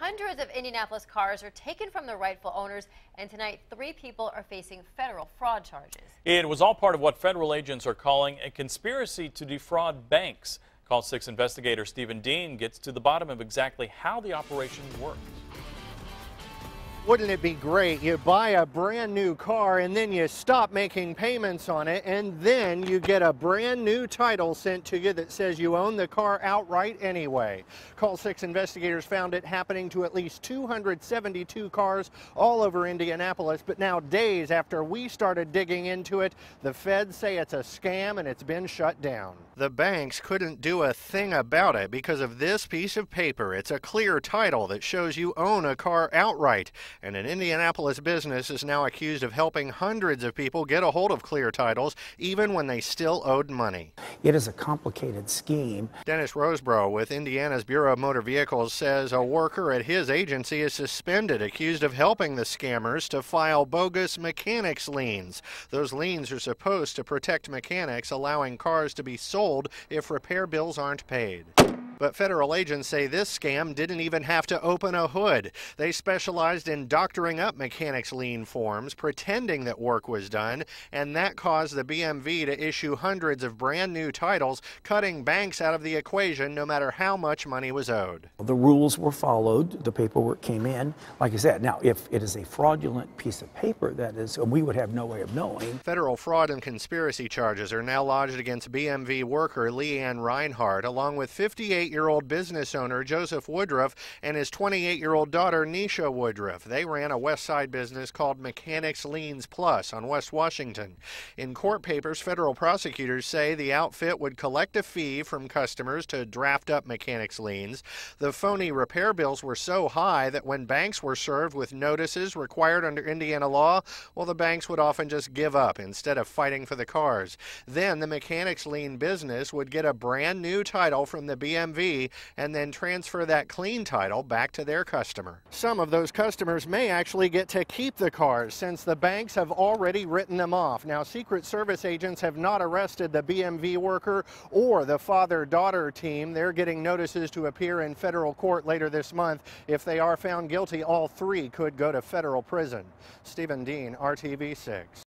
Hundreds of Indianapolis cars are taken from their rightful owners, and tonight 3 people are facing federal fraud charges. It was all part of what federal agents are calling a conspiracy to defraud banks. Call 6 investigator Stephen Dean gets to the bottom of exactly how the operation worked. Wouldn't it be great? You buy a brand new car and then you stop making payments on it, and then you get a brand new title sent to you that says you own the car outright anyway. Call 6 investigators found it happening to at least 272 cars all over Indianapolis, but now days after we started digging into it, the feds say it's a scam and it's been shut down. The banks couldn't do a thing about it because of this piece of paper. It's a clear title that shows you own a car outright. And an Indianapolis business is now accused of helping hundreds of people get a hold of clear titles, even when they still owed money. It is a complicated scheme. Dennis Roseborough with Indiana's Bureau of Motor Vehicles says a worker at his agency is suspended, accused of helping the scammers to file bogus mechanics liens. Those liens are supposed to protect mechanics, allowing cars to be sold if repair bills aren't paid. But federal agents say this scam didn't even have to open a hood. They specialized in doctoring up mechanics lien forms, pretending that work was done, and that caused the BMV to issue hundreds of brand new titles, cutting banks out of the equation no matter how much money was owed. The rules were followed. The paperwork came in. Like I said, now if it is a fraudulent piece of paper, that is, we would have no way of knowing. Federal fraud and conspiracy charges are now lodged against BMV worker Leanne Reinhardt, along with 58-year-old business owner Joseph Woodruff and his 28-year-old daughter Nisha Woodruff. They ran a West Side business called Mechanics Liens Plus on West Washington. In court papers, federal prosecutors say the outfit would collect a fee from customers to draft up mechanics liens. The phony repair bills were so high that when banks were served with notices required under Indiana law, well, the banks would often just give up instead of fighting for the cars. Then the mechanics lien business would get a brand new title from the BMV and then transfer that clean title back to their customer. Some of those customers may actually get to keep the cars since the banks have already written them off. Now, Secret Service agents have not arrested the BMV worker or the father-daughter team. They're getting notices to appear in federal court later this month. If they are found guilty, all 3 could go to federal prison. Stephen Dean, RTV6.